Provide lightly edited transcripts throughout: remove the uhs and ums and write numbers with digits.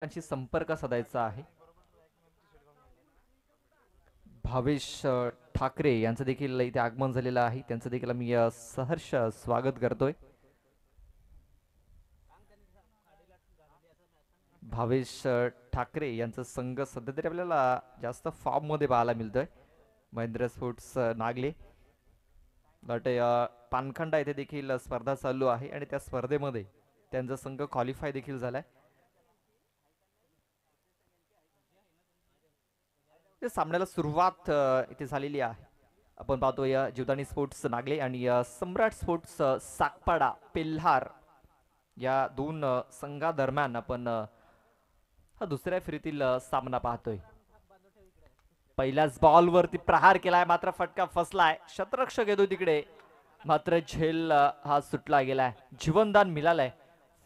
त्यांशी संपर्क साधायचा आहे. भावेश ठाकरे यांचं देखील इथे आगमन झालेलं आहे. त्यांचं देखील आम्ही सहर्ष स्वागत करतोय. भावेश ठाकरे यांचा संघ सध्या तरी आपल्याला जास्त फॉर्म मध्ये पाहायला मिळतोय. महेंद्र स्पोर्ट्स नागले वाटते पानखंडा येथे देखील स्पर्धा चालू आहे आणि त्या स्पर्धेमध्ये त्यांचा संघ क्वालिफाय देखील झालाय. त्या सामन्याला सुरुवात इथे झालेली आहे. आपण पाहतोय जीवदानी स्पोर्ट्स नागले आणि सम्राट स्पोर्ट्स सागपाडा पेल्हार या दोन संघादरम्यान आपण हा दुसऱ्या फेरीतील सामना पाहतोय. पहिल्याच बॉलवरती प्रहार केलाय मात्र फटका फसलाय. शतरक्षक येतो तिकडे मात्र झेल हा सुटला गेलाय. जीवनदान मिळालंय.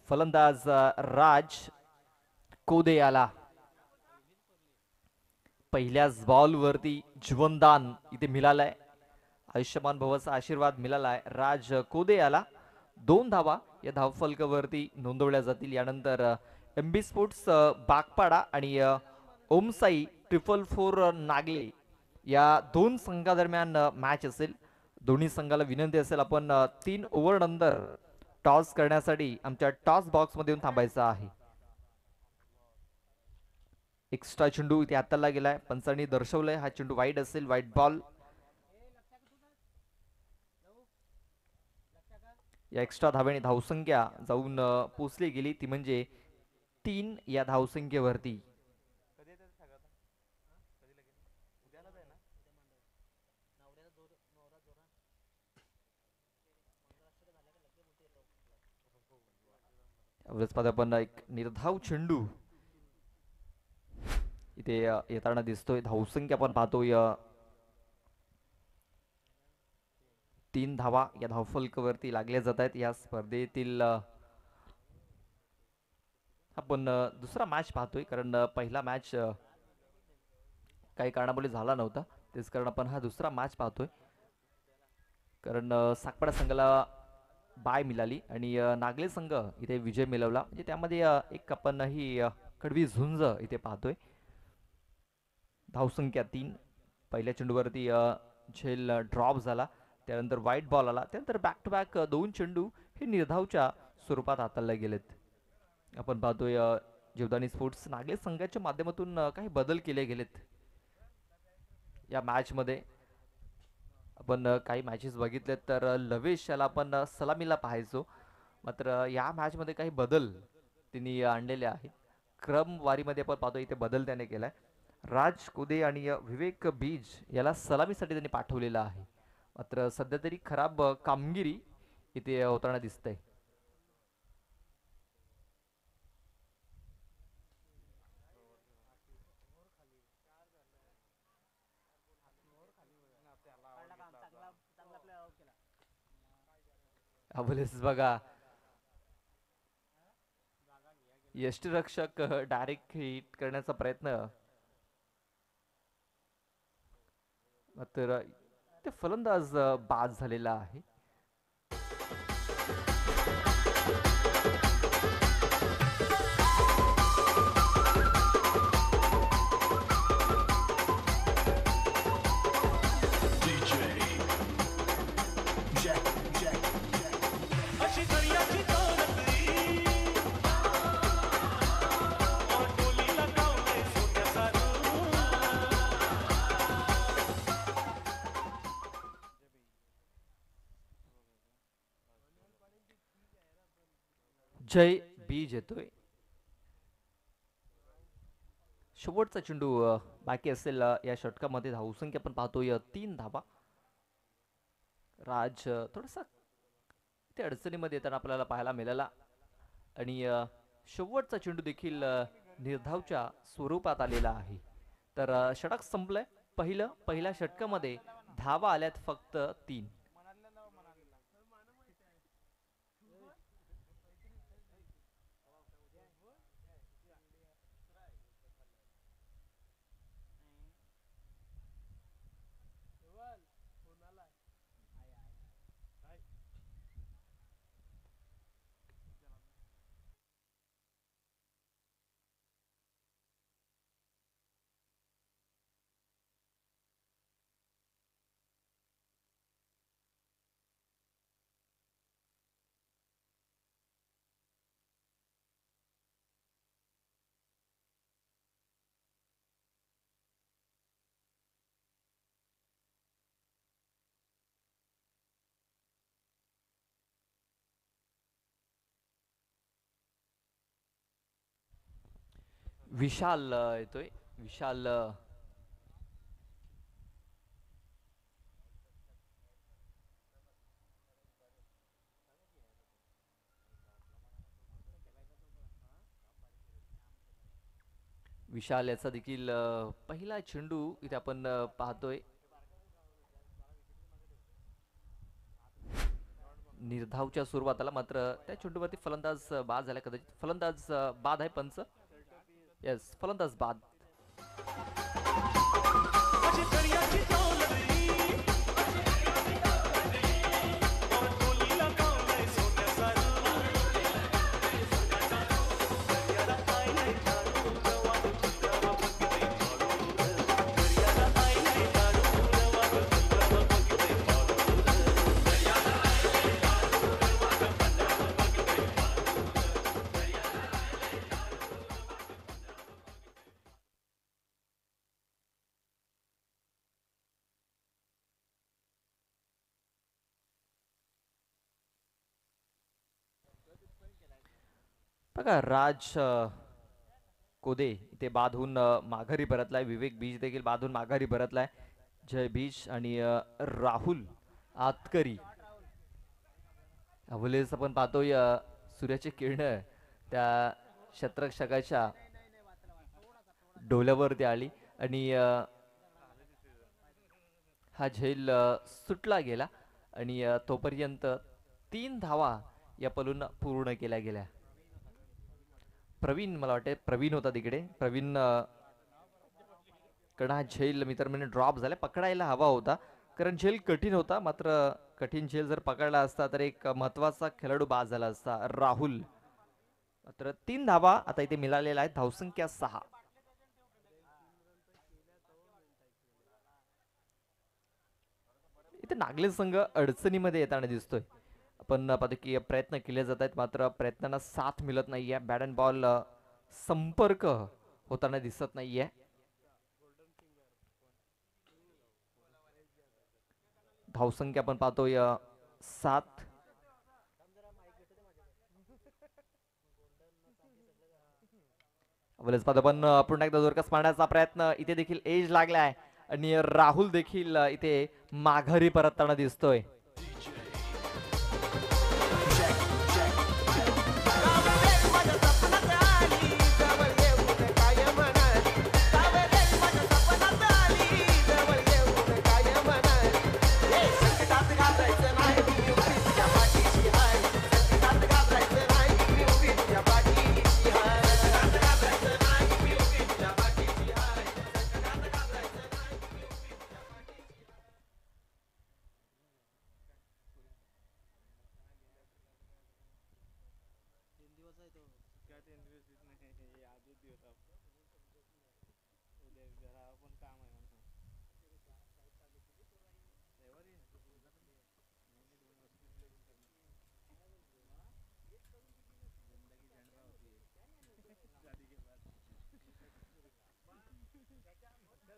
फलंदाज राज कोदे याला पहिल्याच बॉलवरती जीवनदान इथे मिळालंय. आयुष्यमान भवाचा आशीर्वाद मिळालाय राज कोदे याला. 2 धावा या धावफलकावरती नोंदवल्या जातील. यानंतर एमबी स्पोर्ट्स बागपाडा आणि ओमसाई 444 नागले या दोन संघादरम्यान मॅच असेल. दोन्ही संघाला विनंती असेल आपण 3 ओव्हर नंतर टॉस करण्यासाठी आमच्या टॉस बॉक्स मध्ये येऊन थांबायचं आहे. एक्स्ट्रा चेंडू इथे हाताला गेलाय. पंचांनी दर्शवलंय हा चेंडू वाईड असेल. Wide ball. या एक्स्ट्रा धावेने धावसंख्या जाऊन पोचली गेली ती म्हणजे 3 या धावसंख्येवरती. आपण एक निर्धाव चेंडू इथे येताना दिसतोय. धावसंख्या आपण पाहतोय 3 धावा या धावफलकावरती लागल्या जात आहेत. या स्पर्धेतील आपण दुसरा मॅच पाहतोय कारण पहिला मॅच काही कारणामुळे झाला नव्हता. तेच कारण आपण हा दुसरा मॅच पाहतोय कारण सागपाडा संघाला बाय मिळाली आणि नागले संघ इथे विजय मिळवला. म्हणजे त्यामध्ये एक आपण ही कडवी झुंज इथे पाहतोय. धावसंख्या 3. पहिल्या चेंडूवरती झेल ड्रॉप झाला. त्यानंतर व्हाईट बॉल आला. त्यानंतर बॅक टू बॅक 2 चेंडू हे निर्धावच्या स्वरूपात हाताळले गेलेत. आपण पाहतोय जीवदानी स्पोर्ट्स नागले संघाच्या माध्यमातून काही बदल केले गेलेत या मॅच मध्ये. आपण काही मॅचेस बघितलेत तर लवेश याला आपण सलामीला पाहायचो. मात्र या मॅच मध्ये काही बदल त्यांनी आणलेले आहेत. क्रमवारीमध्ये आपण पाहतो इथे बदल त्याने केलाय. राज कुदे आणि विवेक बीज याला सलामीसाठी त्यांनी पाठवलेलं आहे. मात्र सध्या तरी खराब कामगिरी इथे होताना दिसतंय. अबोलेस बघा यष्टीरक्षक डायरेक्ट हिट करण्याचा प्रयत्न मात्र ते फलंदाज बाद झालेला आहे. जय बीज येतोय. शेवटचा चेंडू बाकी असेल या षटकामध्ये. धावसंख्या आपण पाहतोय 3 धावा. राज थोडासा ते अडचणीमध्ये येताना आपल्याला पाहायला मिळाला आणि शेवटचा चेंडू देखील निर्धावच्या स्वरूपात आलेला आहे. तर षटक संपलंय. पहिल्या षटकामध्ये धावा आल्यात फक्त 3. विशाल येतोय. विशाल विशाल याचा देखील पहिला चेंडू इथे आपण पाहतोय. निर्धावच्या सुरुवाताला मात्र त्या चेंडूवरती फलंदाज बाद झाला, कदाचित फलंदाज बाद आहे पंच. येस, फलंदाज बाद. बघा, राज कोदे इथे बाद होऊन माघारी परतलाय. विवेक बीज देखील बाद होऊन माघारी परतलाय. जय बीज आणि राहुल आतकरी. अवलेस आपण पाहतोय सूर्याची किरण त्या शतरक्षकाच्या डोल्यावरती आली आणि हा झेल सुटला गेला आणि तोपर्यंत 3 धावा या पलून पूर्ण केल्या गेल्या. प्रवीण, मला वाटते प्रवीण होता तिकडे. प्रवीण कडा झेल मित्रांनो ड्रॉप झाला. पकडायला हवा होता कारण झेल कठीण होता. मात्र कठीण झेल जर पकडला असता तर एक महत्वाचा खेळाडू बाद झाला असता, राहुल. मात्र 3 धावा आता इथे मिळालेल्या आहेत. धावसंख्या 6. इथे नागले संघ अडचणीमध्ये येताना दिसतोय. आपण पाहतो की प्रयत्न केले जात आहेत मात्र प्रयत्नांना साथ मिळत नाहीये. बॅट अँड बॉल संपर्क होताना दिसत नाहीये. धावसंख्या आपण पाहतोय 7. पण पुन्हा एकदा जोरकस मारण्याचा प्रयत्न. इथे देखील एज लागलाय आणि राहुल देखील इथे माघारी परतताना दिसतोय.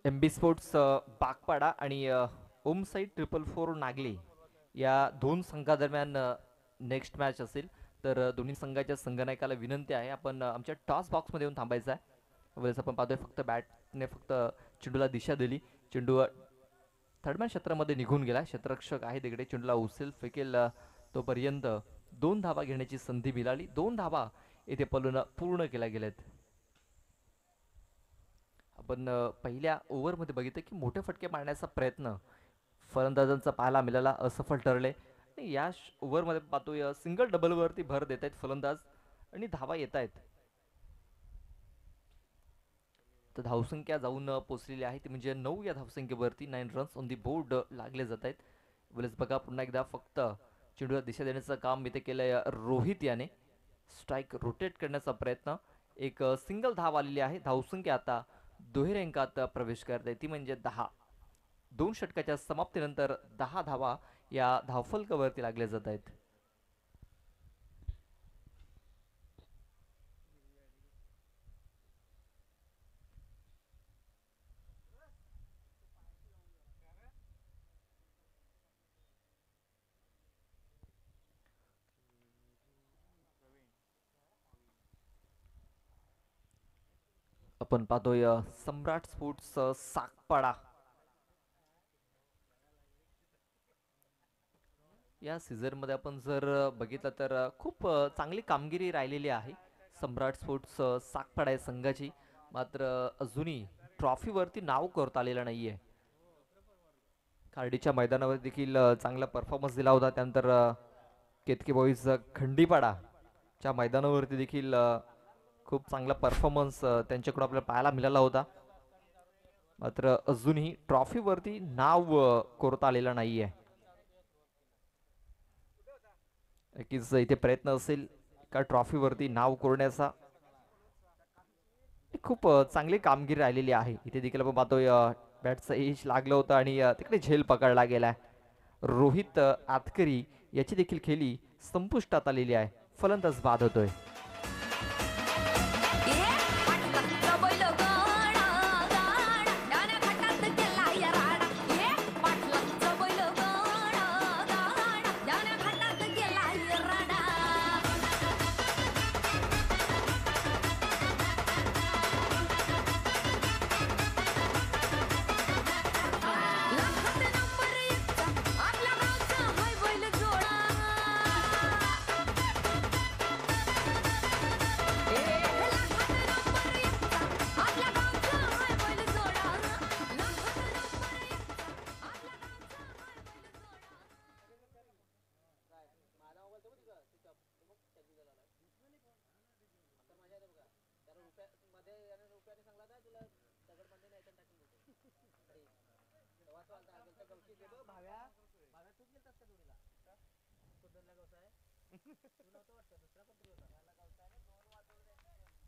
एमबी स्पोर्ट्स बागपाडा आणि ओम साई 444 नागली या दोन संघादरम्यान नेक्स्ट मॅच असेल. तर दोन्ही संघाच्या संघनायकाला विनंती आहे आपण आमच्या टॉस बॉक्समध्ये येऊन थांबायचं आहे. वेळेस आपण पाहतोय फक्त बॅटने फक्त चेंडूला दिशा दिली. चेंडू थर्डमॅन क्षेत्रामध्ये निघून गेला. क्षेत्ररक्षक आहे तिकडे, चेंडूला उचल फेकेल तोपर्यंत 2 धावा घेण्याची संधी मिळाली. 2 धावा येथे पलून पूर्ण केल्या गेल्यात. आपण पहिल्या ओव्हरमध्ये बघितलं की मोठे फटके मारण्याचा प्रयत्न फलंदाजांचा पाहायला मिळाला, असफल ठरले. आणि या ओव्हरमध्ये पाहतोय सिंगल डबलवरती भर देत आहेत फलंदाज आणि धावा येत आहेत. तर धावसंख्या जाऊन पोचलेली आहे ती म्हणजे 9. या धावसंख्येवरती 9 रन्स ऑन दी बोर्ड लागले जात आहेत. वेळेस बघा पुन्हा एकदा फक्त चेंडूला दिशा देण्याचं काम इथे केलंय रोहित याने. स्ट्राईक रोटेट करण्याचा प्रयत्न. एक सिंगल धाव आलेली आहे. धावसंख्या आता दुहेरी अंकात प्रवेश करते ती म्हणजे 10. 2 षटकाच्या समाप्तीनंतर 10 धावा या धावफलकावरती लागल्या जात आहेत. आपण पाहतोय सम्राट स्पोर्ट्स सागपाडा या सीझनमध्ये आपण जर बघितलं तर खूप चांगली कामगिरी राहिलेली आहे सम्राट स्पोर्ट्स सागपाडा या संघाची. मात्र अजूनही ट्रॉफीवरती नाव करता आलेलं नाहीये. खार्डीच्या मैदानावर देखील चांगला परफॉर्मन्स दिला होता. त्यानंतर केतकी बॉईज खंडीपाडा च्या मैदानावरती देखील खूप चांगला परफॉर्मन्स त्यांच्याकडून आपल्याला पाहायला मिळाला होता. मात्र अजूनही ट्रॉफीवरती नाव कोरता आलेलं नाहीये. नक्कीच इथे प्रयत्न असेल का ट्रॉफीवरती नाव कोरण्याचा. खूप चांगली कामगिरी राहिलेली आहे. इथे देखील आपण पाहतोय बॅटचं एज लागलं होतं आणि तिकडे झेल पकडला गेलाय. रोहित आतकरी याची देखील खेळी संपुष्टात आलेली आहे. फलंदाज बाद होतोय.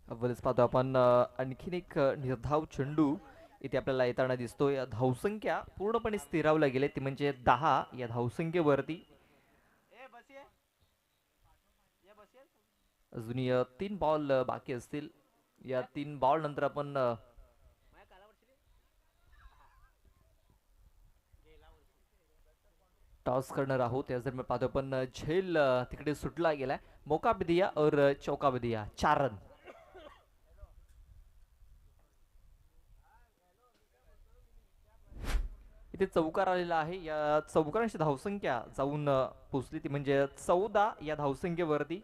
अव्वलच पाहतो आपण आणखीन एक निर्धाव चेंडू इथे आपल्याला येताना दिसतोय. धावसंख्या पूर्णपणे स्थिरावल्या गेले ती म्हणजे 10. या धावसंख्येवरती अजूनही 3 बॉल बाकी असतील. या 3 बॉल नंतर आपण टॉस करणार आहोत. या दरम्यान पाहतो आपण झेल तिकडे सुटला गेलाय. मौका भी दिया और चौका भी दिया. 4 रन. इथे चौकार आलेला आहे. या चौकारांची धावसंख्या जाऊन पोचली ती म्हणजे 14. या धावसंख्येवरती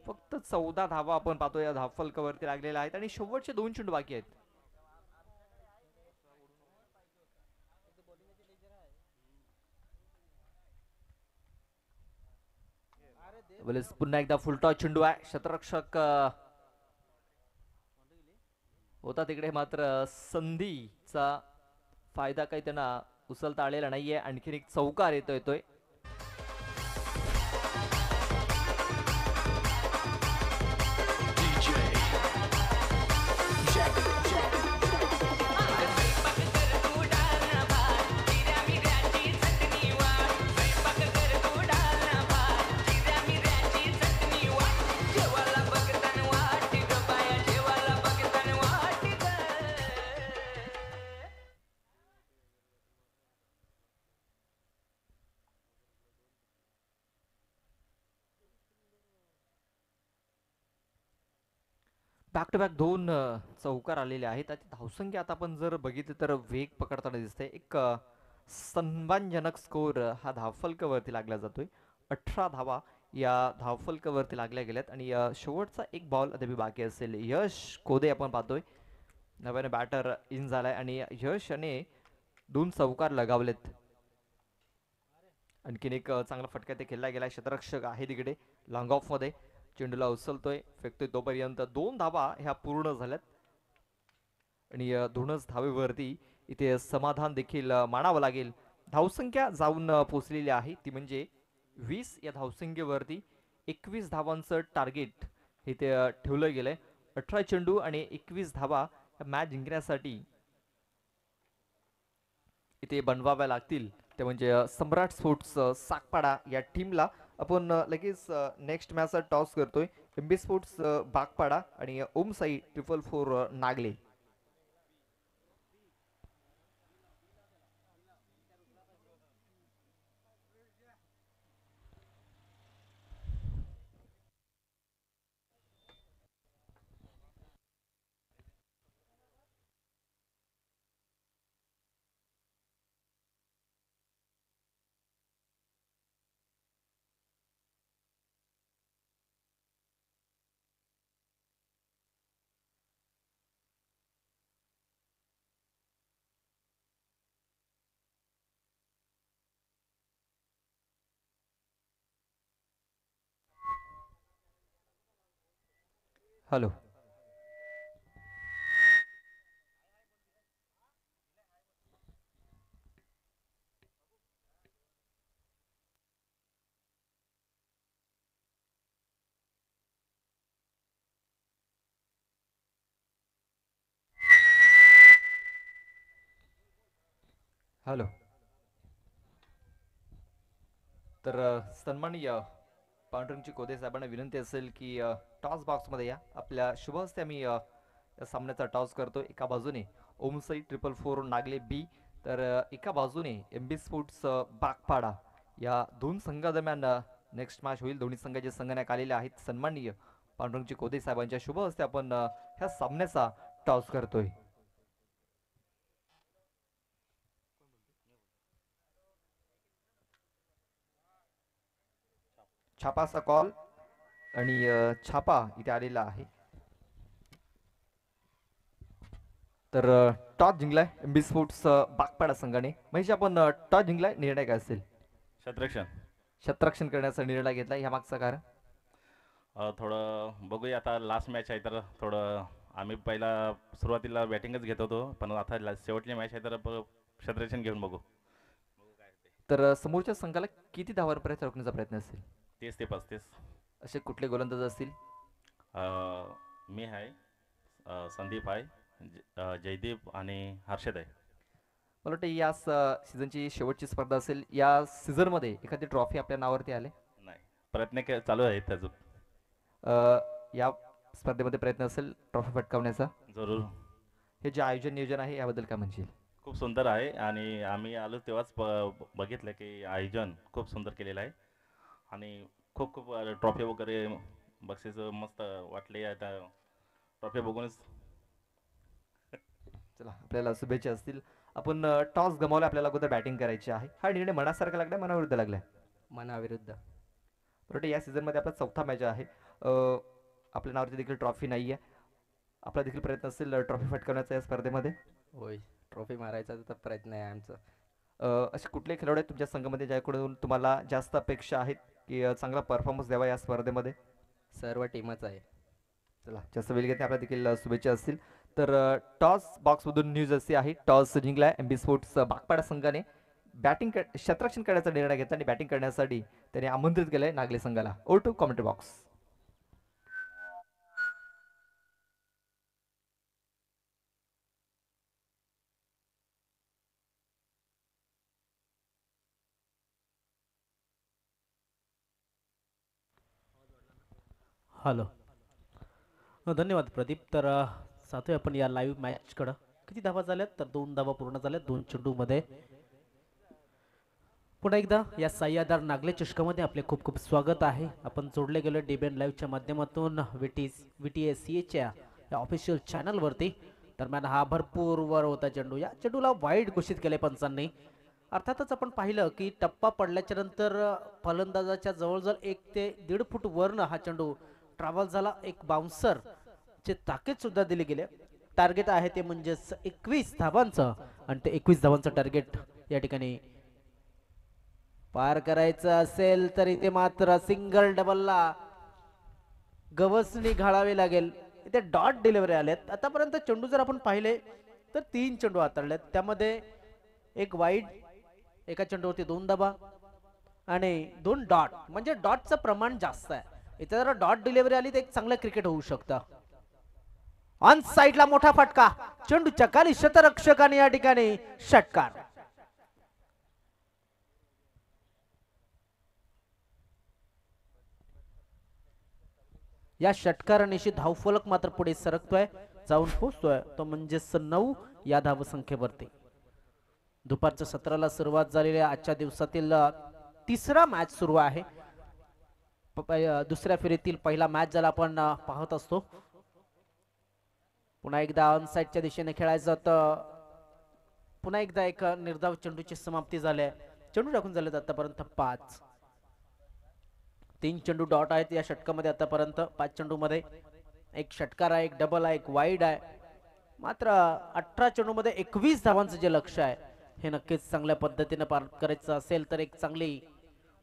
फक्त 14 धावा आपण पाहतो या धावफलकावरती लागलेल्या आहेत आणि शेवटचे 2 चेंडू बाकी आहेत. पुन्हा एकदा फुलटॉस चेंडू आहे. शतरक्षक होता तिकडे मात्र संधीचा फायदा काही त्यांना उचलता आलेला नाहीये. आणखीन एक चौकार येतोय. बॅक टू बॅक 2 चौकार आलेले आहेत. धावसंख्या आता आपण जर बघितलं तर वेग पकडताना दिसतंय. एक सन्मानजनक स्कोर हा धावफलकावरती लागला जातोय. 18 धावा या धावफलकावरती लागल्या गेल्यात आणि शेवटचा एक बॉल अद्याप बाकी असेल. यश कोदे आपण पाहतोय नव्याने बॅटर इन झालाय आणि यशने 2 चौकार लगावलेत. आणखीन एक चांगला फटका ते खेळला गेलाय. क्षेत्ररक्षक आहे तिकडे लॉंग ऑफ मध्ये चेंडूला उचलतोय फेकतोय तोपर्यंत 2 धावा ह्या पूर्ण झाल्यात आणि 2च धावेवरती इथे समाधान देखील मानावं लागेल. धावसंख्या जाऊन पोचलेली आहे ती म्हणजे 20. या धावसंख्येवरती 21 धावांचं टार्गेट इथे ठेवलं गेलंय. 18 चेंडू आणि 21 धावा मॅच जिंकण्यासाठी इथे बनवाव्या लागतील. ते म्हणजे सम्राट स्पोर्ट्स सागपाडा या टीमला. आपण लगेच नेक्स्ट मॅचचा टॉस करतोय. एमबी स्पोर्ट्स बागपाडा आणि ओम साई 444 नागले. हॅलो. हॅलो. तर सन्माननीय पांढरंगची कोदे साहेबांना विनंती असेल की टॉस बॉक्समध्ये या. आपल्या शुभ हस्ते आम्ही या सामन्याचा टॉस करतो. एका बाजूने ओमसाई 444 नागले बी, तर एका बाजूने एम बी स्पोर्ट्स बागपाडा. या दोन संघादरम्यान नेक्स्ट मॅच होईल. दोन्ही संघाचे संगणक आलेले आहेत. सन्माननीय पांडुरंगची कोदे साहेबांच्या शुभ हस्ते आपण ह्या सामन्याचा टॉस करतोय. छापाचा कॉल आणि छापा इथे आलेला आहे. तर टॉस जिंकलाय एम बी स्पोर्ट्स बागपाडा संघाने. म्हणजे आपण टॉस जिंकलाय, निर्णय काय असेल? शतरक्षण. शतरक्षण करण्याचा निर्णय घेतला. ह्या मागचं कारण? थोडं बघूया, आता लास्ट मॅच आहे तर थोडं आम्ही पहिला सुरुवातीला बॅटिंगच घेत होतो, पण आता शेवटची मॅच आहे तर शतरक्षण घेऊन बघू. तर समोरच्या संघाला किती धावांपर्यंत रोखण्याचा प्रयत्न असेल? 30 ते 35. असे कुठले गोलंदाज असतील? मी आहे, संदीप आहे, जयदीप आणि हर्षद आहे. मला वाटतं या सीझनची शेवटची स्पर्धा असेल. या सीझनमध्ये एखादी ट्रॉफी आपल्या नावावरती आले? नाही, चालू आहेत अजून. या स्पर्धेमध्ये प्रयत्न असेल ट्रॉफी पटकावण्याचा? जरूर. हे जे आयोजन नियोजन आहे याबद्दल काय म्हणशील? खूप सुंदर आहे आणि आम्ही आलो तेव्हाच बघितलं की आयोजन खूप सुंदर केलेलं आहे आणि खूप खूप ट्रॉफी वगैरे बक्षीस मस्त वाटले. आता ट्रॉफी बघूनच चला, आपल्याला शुभेच्छा असतील. आपण टॉस गमावला, आपल्याला अगोदर बॅटिंग करायची आहे. हा निर्णय मनासारखा लागलाय, मनाविरुद्ध लागलाय? मनाविरुद्ध. बरोबर. या सीझनमध्ये आपला चौथा मॅच आहे. आपल्या नावावरती देखील ट्रॉफी नाही आहे. आपला देखील प्रयत्न असेल ट्रॉफी फटकवण्याचा या स्पर्धेमध्ये? होय, ट्रॉफी मारायचा तर प्रयत्न आहे आमचा. असे कुठले खेळाडू आहेत तुमच्या संघामध्ये ज्याकडून तुम्हाला जास्त अपेक्षा आहेत की चांगला परफॉर्मन्स द्यावा या स्पर्धेमध्ये? सर्व टीमच आहे. चला, जास्त वेळ घेत नाही, आपल्या देखील शुभेच्छा असतील. तर टॉस बॉक्समधून न्यूज अशी आहे, टॉस जिंकलाय एम बी स्पोर्ट्स बागपाडा संघाने. शतरक्षण करण्याचा निर्णय घेतला आणि बॅटिंग करण्यासाठी त्याने आमंत्रित केलंय नागले संघाला. Over to commentary box. Hello. धन्यवाद प्रदीप. तर सातोय आपण या लाईव्ह मॅचकडं. किती धावा झाल्यात? तर 2 धावा पूर्ण झाल्यात 2 चेंडूमध्ये. पुन्हा एकदा या सह्यादार नागले चषकामध्ये आपले खूप खूप स्वागत आहे. आपण जोडले गेलो डीबीएन लाईव्हच्या माध्यमातून VTSCA या ऑफिशियल चॅनलवरती. दरम्यान हा भरपूर वर होता चेंडू. या चेंडूला वाईड घोषित केले पंचांनी. अर्थातच आपण पाहिलं की टप्पा पडल्याच्या नंतर फलंदाजाच्या जवळजवळ 1 ते 1.5 फूट वरनं हा चेंडू ट्रॅव्हल झाला. एक बाउन्सर चे ताकीद सुद्धा दिले गेले. टार्गेट आहे ते म्हणजेच 21 धावांचं आणि ते 21 धावांचं टार्गेट या ठिकाणी पार करायचं असेल तर इथे मात्र सिंगल डबलला गवसणी घालावी लागेल. इथे डॉट डिलिव्हरी आलेत. आतापर्यंत चेंडू जर आपण पाहिले तर 3 चेंडू हाताळलेत, त्यामध्ये एक वाईड, एका चेंडूवरती 2 धावा आणि 2 डॉट. म्हणजे डॉटचं प्रमाण जास्त आहे. इथे जर डॉट डिलिव्हरी आली तर एक चांगलं क्रिकेट होऊ शकतं. ऑन साइडला मोठा फटका, चेंडूच्या खाली शतरक्षकाने या ठिकाणी षटकार. या षटकारानिशी धावफलक मात्र पुढे सरकतोय, जाऊन पोहोचतोय तो म्हणजेच 9 या धावसंख्येवरती. दुपारच्या 17ला सुरुवात झालेल्या आजच्या दिवसातील तिसरा मॅच सुरू आहे. दुसऱ्या फेरीतील पहिला मॅच ज्याला आपण पाहत असतो. पुन्हा एकदा ऑन साइडच्या दिशेने खेळायचं तर पुन्हा एकदा एक निर्धाव चेंडूची समाप्ती झाली. चेंडू टाकून झाले आतापर्यंत 5. 3 चेंडू डॉट आहेत या षटकामध्ये आतापर्यंत. 5 चेंडू मध्ये एक षटकार आहे, एक डबल आहे, एक वाईड आहे. मात्र 18 चेंडू मध्ये 21 धावांचं जे लक्ष्य आहे हे नक्कीच चांगल्या पद्धतीने पार करायचं असेल तर एक चांगली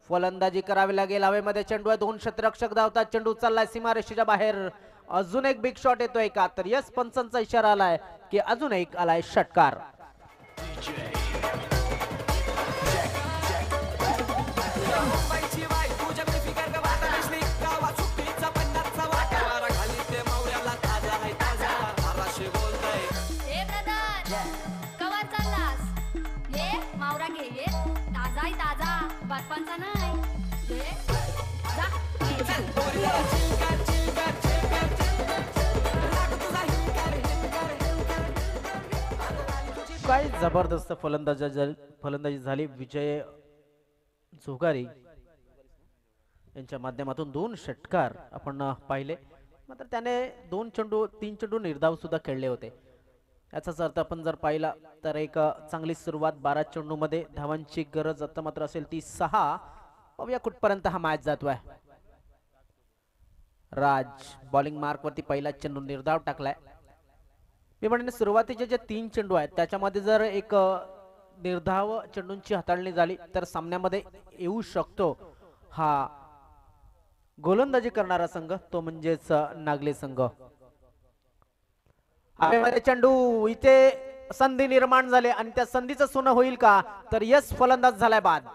फलंदाजी करावी लागेल. हवेमध्ये चेंडू आहे, 2 शतरक्षक धावतात. चेंडू चाललाय सीमारेषेच्या बाहेर अजून एक बिग शॉट येतोय का, तर यस पंचांचा इशारा आलाय की अजून एक आलाय षटकार. ए ब्रदर कवर चाललास ये मावरा घे ये ताजा आहे ताजा बर्फांचा नाही ये जा ये जा. काय जबरदस्त फलंदाजी झाली विजय झोगारी यांच्या माध्यमातून. 2 षटकार आपण पाहिले, मात्र त्याने 3 चेंडू निर्धाव सुद्धा खेळले होते. याचाच अर्थ आपण जर पाहिला तर एक चांगली सुरुवात 12 चेंडू मध्ये धावांची गरज आता मात्र असेल ती 6. बघूया कुठपर्यंत हा मॅच जातोय. राज बॉलिंग मार्क वरती पहिला चेंडू निर्धाव टाकलाय. मी म्हणेन सुरुवातीचे जे 3 चेंडू आहेत त्याच्यामध्ये जर एक निर्धाव चेंडूंची हाताळणी झाली तर सामन्यामध्ये येऊ शकतो हा गोलंदाजी करणारा संघ, तो म्हणजेच नागले संघ. हवेमध्ये चेंडू, इथे संधी निर्माण झाले आणि त्या संधीचं सोनं होईल का, तर यस फलंदाज झालाय बाद.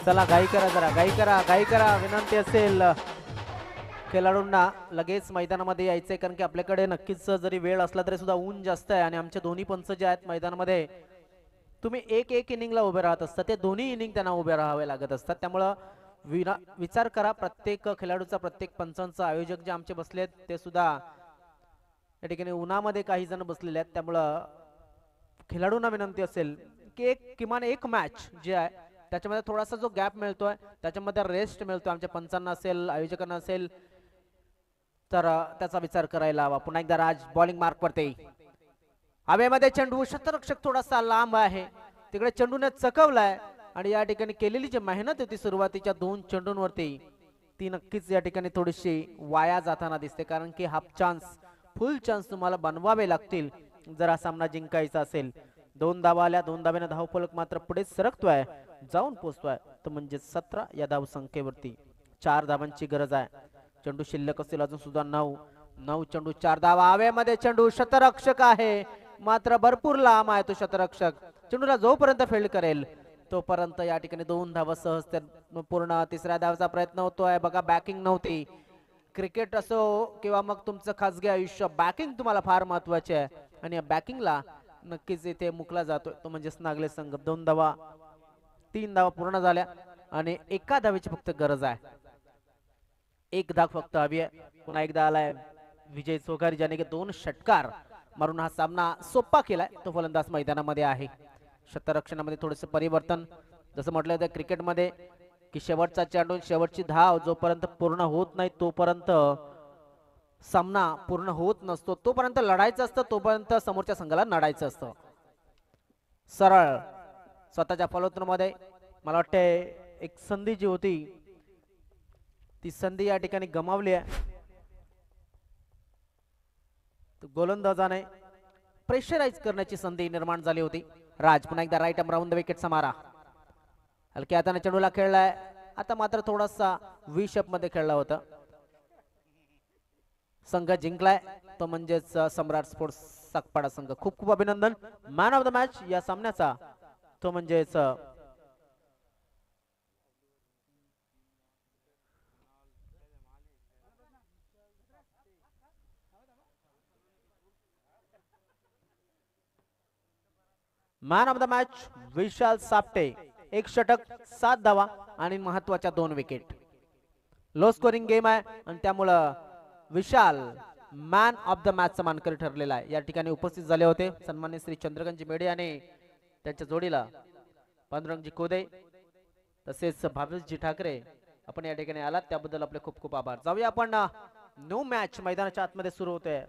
चला घाई करा, जरा घाई करा विनंती असेल खेळाडूंना लगेच मैदानामध्ये यायचंय, कारण की आपल्याकडे नक्कीच जरी वेळ असला तरी सुद्धा ऊन जास्त आहे आणि आमचे दोन्ही पंच जे आहेत मैदानामध्ये, तुम्ही एक इनिंगला उभे राहत असता, ते दोन्ही इनिंग त्यांना उभे राहावे लागत असतात. त्यामुळं विचार करा प्रत्येक खेळाडूचा, प्रत्येक पंचांचा. आयोजक जे आमचे बसले आहेत ते सुद्धा या ठिकाणी उन्हामध्ये काही जण बसलेले आहेत. त्यामुळं खेळाडूंना विनंती असेल की किमान एक मॅच जे आहे त्याच्यामध्ये थोडासा जो गॅप मिळतोय, त्याच्यामध्ये रेस्ट मिळतोय आमच्या पंचांना असेल, आयोजकांना असेल, तर त्याचा विचार करायला हवा. पुन्हा एकदा राज बॉलिंग मार्क वरती. हवेमध्ये चेंडू, शतरक्षक थोडासा लांब आहे, तिकडे चेंडूने चकवलाय आणि या ठिकाणी केलेली जी मेहनत होती सुरुवातीच्या 2 चेंडूंवरती, ती नक्कीच या ठिकाणी थोडीशी वाया जाताना दिसते. कारण की हाफ चान्स, फुल चान्स तुम्हाला बनवावे लागतील जर हा सामना जिंकायचा असेल. 2 धावा आल्या, 2 धाव्याने धावफलक मात्र पुढे सरकतोय, जाऊन पोहोचतोय, तो म्हणजे 17 या धाव संख्येवरती. 4 धावांची गरज आहे. चेंडू शिल्लक असेल अजून सुद्धा 9 चेंडू 4 धावा. हवेमध्ये चेंडू, शतरक्षक आहे मात्र भरपूर लांब आहे तो शतरक्षक. चेंडूला जोपर्यंत फील्ड करेल तोपर्यंत या ठिकाणी 2 धावा सहज पूर्ण. 3ऱ्या धावाचा प्रयत्न होतोय. बघा बॅकिंग नव्हती. क्रिकेट असो किंवा मग तुमचं खासगी आयुष्य, बॅकिंग तुम्हाला फार महत्वाची आहे आणि या बॅकिंगला नक्कीच इथे मुकला जातोय, तो म्हणजेच नागले संघ. 2 धावा, 3 धावा पूर्ण झाल्या आणि 1 धावेची फक्त गरज आहे. 1 धाव फक्त हवी आहे. पुन्हा एकदा आलाय विजय चोघारी, ज्याने की 2 षटकार मारून हा सामना सोपा केलाय. तो फलंदाज मैदानामध्ये आहे. शतरक्षणामध्ये थोडेसे परिवर्तन, जसं म्हटलं होतं क्रिकेटमध्ये की शेवटचा चेंडू, शेवटची धाव जोपर्यंत पूर्ण होत नाही तोपर्यंत सामना पूर्ण होत नसतो. तोपर्यंत लढायचं असतं, तोपर्यंत समोरच्या संघाला नडायचं असतं. सरळ स्वतःच्या फलोत्तरमध्ये मला वाटते एक संधी जी होती ती संधी या ठिकाणी गमावली आहे. गोलंदाजाने प्रेशराईज करण्याची संधी निर्माण झाली होती. राज पुन्हा एकदा राईट आर्म राऊंड द विकेटचा मारा. हलक्या हाताने चेंडूला खेळलाय. आता मात्र थोडासा विशप मध्ये खेळला होता. संघ जिंकलाय, तो म्हणजेच सम्राट स्पोर्ट्स साकपाडा संघ. खूप खूप अभिनंदन. मॅन ऑफ द मॅच या सामन्याचा तो म्हणजेच मॅन ऑफ द मॅच विशाल सापटे. 1 षटक, 7 धावा आणि महत्वाच्या 2 विकेट. लो स्कोरिंग गेम आहे आणि त्यामुळं विशाल मॅन ऑफ द मॅच चा मानकरी ठरलेला आहे. या ठिकाणी उपस्थित झाले होते सन्मान्य श्री चंद्रकांतजी मेढे आणि त्यांच्या जोडीला पांडुरंगजी कोदे, तसेच भावेशजी ठाकरे. आपण या ठिकाणी आलात त्याबद्दल आपले खूप खूप आभार. जाऊया आपण नो मॅच मैदानाच्या आतमध्ये सुरू होते,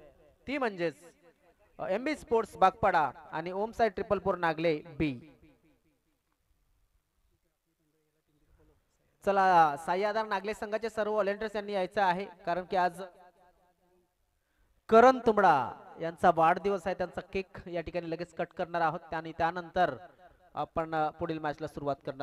ती म्हणजेच एमबी स्पोर्ट्स बागपाडा आणि ओम साई 444 नागले बी. चला सह्याद्र नागले संघाचे सर्व व्हॉलेंटियर्स यांनी यायचं आहे, कारण की आज करण तुंबडा यांचा वाढदिवस आहे. त्यांचा केक या ठिकाणी लगेच कट करणार आहोत आणि त्यानंतर आपण पुढील मॅचला सुरुवात करणार